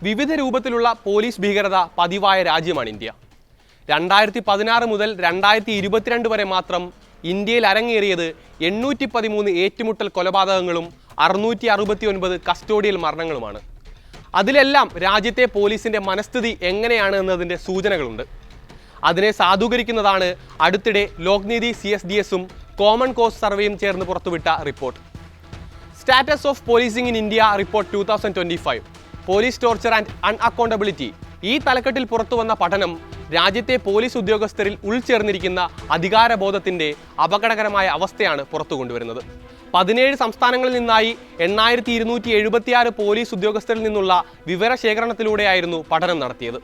വിവിധ രൂപത്തിലുള്ള പോലീസ് ഭീകരത പതിവായ രാജ്യമാണ് ഇന്ത്യ. 2016 മുതൽ 2022 വരെ മാത്രം ഇന്ത്യയിൽ അരങ്ങേറിയത് 813 ഏറ്റുമുട്ടൽ കൊലപാതകങ്ങളും 669 കസ്റ്റോഡിയൽ മരണങ്ങളുമാണ്. അതിലെല്ലാം രാജ്യത്തെ പോലീസിന്റെ മനസ്ഥിതി എങ്ങനെയാണ് എന്നതിൻ്റെ സൂചനകളുണ്ട്. അതിനെ സാധൂകരിക്കുന്നതാണ് അടുത്തിടെ ലോക്നീതി CSDS-ഉം കോമൺ കോസ് സർവേയും ചേർന്ന് പുറത്തുവിട്ട report. Status of policing in India report 2025, police torture and unaccountability. ഈ തലക്കെട്ടിൽ പുറത്തുവന്ന പഠനം രാജ്യത്തെ പോലീസ് ഉദ്യോഗസ്ഥരിൽ ഉൾച്ചേർന്നിരിക്കുന്ന അധികാരബോധത്തിന്റെ അപകടകരമായ അവസ്ഥയാണ് പുറത്തു കൊണ്ടുവരുന്നത്. 17 സംസ്ഥാനങ്ങളിൽ നിന്നായി 8276 പോലീസ് ഉദ്യോഗസ്ഥരിൽ നിന്നുള്ള വിവരശേഖരണത്തിലൂടെയായിരുന്നു പഠനം നടത്തിയത്.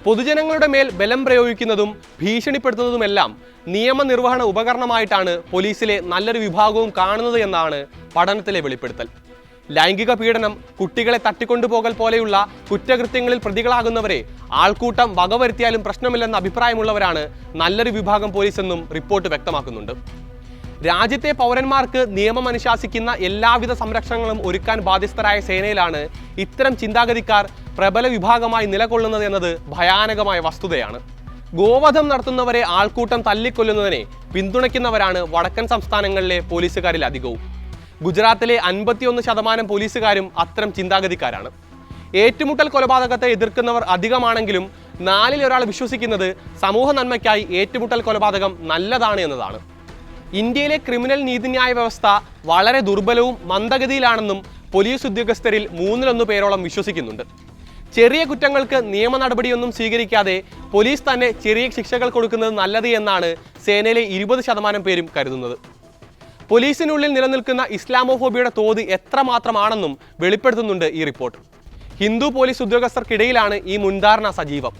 പൊതുജനങ്ങളുടെ മേൽ ബലം പ്രയോഗിക്കുന്നതും ഭീഷണിപ്പെടുത്തുന്നതുമെല്ലാം നിയമനിർവഹണ ഉപകരണമായിട്ടാണ് പോലീസിലെ നല്ലൊരു വിഭാഗവും കാണുന്നത് എന്നാണ് പഠനത്തിലെ വെളിപ്പെടുത്തൽ. ലൈംഗിക പീഡനം, കുട്ടികളെ തട്ടിക്കൊണ്ടുപോകൽ പോലെയുള്ള കുറ്റകൃത്യങ്ങളിൽ പ്രതികളാകുന്നവരെ ആൾക്കൂട്ടം വകവരുത്തിയാലും പ്രശ്നമില്ലെന്ന അഭിപ്രായമുള്ളവരാണ് നല്ലൊരു വിഭാഗം പോലീസെന്നും റിപ്പോർട്ട് വ്യക്തമാക്കുന്നുണ്ട്. രാജ്യത്തെ പൗരന്മാർക്ക് നിയമം അനുശാസിക്കുന്ന എല്ലാവിധ സംരക്ഷണങ്ങളും ഒരുക്കാൻ ബാധ്യസ്ഥരായ സേനയിലാണ് ഇത്തരം ചിന്താഗതിക്കാർ പ്രബല വിഭാഗമായി നിലകൊള്ളുന്നത് എന്നത് ഭയാനകമായ വസ്തുതയാണ്. ഗോവധം നടത്തുന്നവരെ ആൾക്കൂട്ടം തല്ലിക്കൊല്ലുന്നതിനെ പിന്തുണയ്ക്കുന്നവരാണ് വടക്കൻ സംസ്ഥാനങ്ങളിലെ പോലീസുകാരിൽ അധികവും. ഗുജറാത്തിലെ 51% പോലീസുകാരും അത്തരം ചിന്താഗതിക്കാരാണ്. ഏറ്റുമുട്ടൽ കൊലപാതകത്തെ എതിർക്കുന്നവർ അധികമാണെങ്കിലും 4-ൽ ഒരാൾ വിശ്വസിക്കുന്നത് സമൂഹ നന്മയ്ക്കായി ഏറ്റുമുട്ടൽ കൊലപാതകം നല്ലതാണ് എന്നതാണ്. ഇന്ത്യയിലെ ക്രിമിനൽ നീതിന്യായ വ്യവസ്ഥ വളരെ ദുർബലവും മന്ദഗതിയിലാണെന്നും പോലീസ് ഉദ്യോഗസ്ഥരിൽ 1/3 പേരോളം വിശ്വസിക്കുന്നുണ്ട്. ചെറിയ കുറ്റങ്ങൾക്ക് നിയമ നടപടിയൊന്നും സ്വീകരിക്കാതെ പോലീസ് തന്നെ ചെറിയ ശിക്ഷകൾ കൊടുക്കുന്നത് നല്ലത് എന്നാണ് സേനയിലെ 20% പേരും കരുതുന്നത്. പോലീസിനുള്ളിൽ നിലനിൽക്കുന്ന ഇസ്ലാമോഫോബിയുടെ തോത് എത്രമാത്രമാണെന്നും വെളിപ്പെടുത്തുന്നുണ്ട് ഈ റിപ്പോർട്ട്. ഹിന്ദു പോലീസ് ഉദ്യോഗസ്ഥർക്കിടയിലാണ് ഈ മുൻധാരണ സജീവം.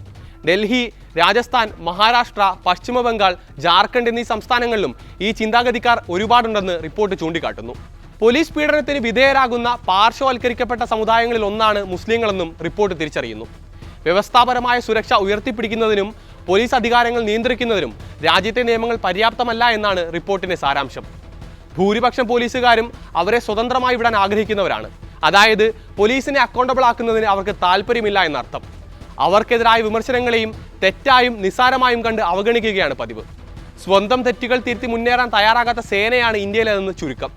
ഡൽഹി, രാജസ്ഥാൻ, മഹാരാഷ്ട്ര, പശ്ചിമ ബംഗാൾ, ജാർഖണ്ഡ് എന്നീ സംസ്ഥാനങ്ങളിലും ഈ ചിന്താഗതിക്കാർ ഒരുപാടുണ്ടെന്ന് റിപ്പോർട്ട് ചൂണ്ടിക്കാട്ടുന്നു. പോലീസ് പീഡനത്തിന് വിധേയരാകുന്ന പാർശ്വവൽക്കരിക്കപ്പെട്ട സമുദായങ്ങളിൽ ഒന്നാണ് മുസ്ലിങ്ങളെന്നും റിപ്പോർട്ട് തിരിച്ചറിയുന്നു. വ്യവസ്ഥാപരമായ സുരക്ഷ ഉയർത്തിപ്പിടിക്കുന്നതിനും പോലീസ് അധികാരങ്ങൾ നിയന്ത്രിക്കുന്നതിനും രാജ്യത്തെ നിയമങ്ങൾ പര്യാപ്തമല്ല എന്നാണ് റിപ്പോർട്ടിന്റെ സാരാംശം. ഭൂരിപക്ഷം പോലീസുകാരും അവരെ സ്വതന്ത്രമായി വിടാൻ ആഗ്രഹിക്കുന്നവരാണ്. അതായത് പോലീസിനെ അക്കൗണ്ടബിൾ ആക്കുന്നതിന് അവർക്ക് താല്പര്യമില്ല എന്നർത്ഥം. അവർക്കെതിരായ വിമർശനങ്ങളെയും തെറ്റായും നിസ്സാരമായും കണ്ട് അവഗണിക്കുകയാണ് പതിവ്. സ്വന്തം തെറ്റുകൾ തിരുത്തി മുന്നേറാൻ തയ്യാറാകാത്ത സേനയാണ് ഇന്ത്യയിലെന്ന് ചുരുക്കം.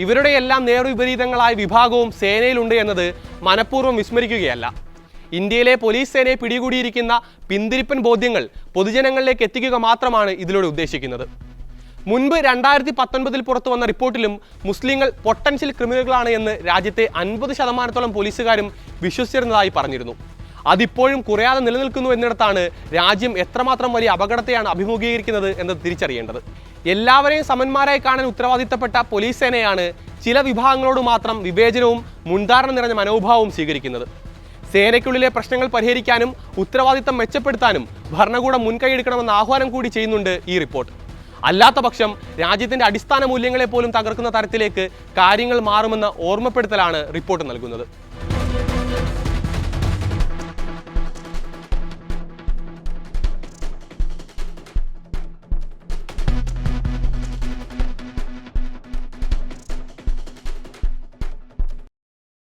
ഇവരുടെ എല്ലാം നേർവിപരീതങ്ങളായ വിഭാഗവും സേനയിലുണ്ട് എന്നത് മനഃപൂർവ്വം വിസ്മരിക്കുകയല്ല. ഇന്ത്യയിലെ പോലീസ് സേനയെ പിടികൂടിയിരിക്കുന്ന പിന്തിരിപ്പൻ ബോധ്യങ്ങൾ പൊതുജനങ്ങളിലേക്ക് എത്തിക്കുക മാത്രമാണ് ഇതിലൂടെ ഉദ്ദേശിക്കുന്നത്. മുൻപ് 2019 പുറത്തു വന്ന റിപ്പോർട്ടിലും മുസ്ലിങ്ങൾ പൊട്ടൻഷ്യൽ ക്രിമിനലുകളാണ് എന്ന് രാജ്യത്തെ 50% പോലീസുകാരും വിശ്വസിച്ചിരുന്നതായി പറഞ്ഞിരുന്നു. അതിപ്പോഴും കുറയാതെ നിലനിൽക്കുന്നു എന്നിടത്താണ് രാജ്യം എത്രമാത്രം വലിയ അപകടത്തെയാണ് അഭിമുഖീകരിക്കുന്നത് എന്ന് തിരിച്ചറിയേണ്ടത്. എല്ലാവരെയും സമന്മാരായി കാണാൻ ഉത്തരവാദിത്തപ്പെട്ട പോലീസ് സേനയാണ് ചില വിഭാഗങ്ങളോട് മാത്രം വിവേചനവും മുൻധാരണ നിറഞ്ഞ മനോഭാവവും സ്വീകരിക്കുന്നത്. സേനയ്ക്കുള്ളിലെ പ്രശ്നങ്ങൾ പരിഹരിക്കാനും ഉത്തരവാദിത്തം മെച്ചപ്പെടുത്താനും ഭരണകൂടം മുൻകൈയെടുക്കണമെന്ന ആഹ്വാനം കൂടി ചെയ്യുന്നുണ്ട് ഈ റിപ്പോർട്ട്. അല്ലാത്ത പക്ഷം രാജ്യത്തിന്റെ അടിസ്ഥാന മൂല്യങ്ങളെ പോലും തകർക്കുന്ന തരത്തിലേക്ക് കാര്യങ്ങൾ മാറുമെന്ന ഓർമ്മപ്പെടുത്തലാണ് റിപ്പോർട്ട് നൽകുന്നത്.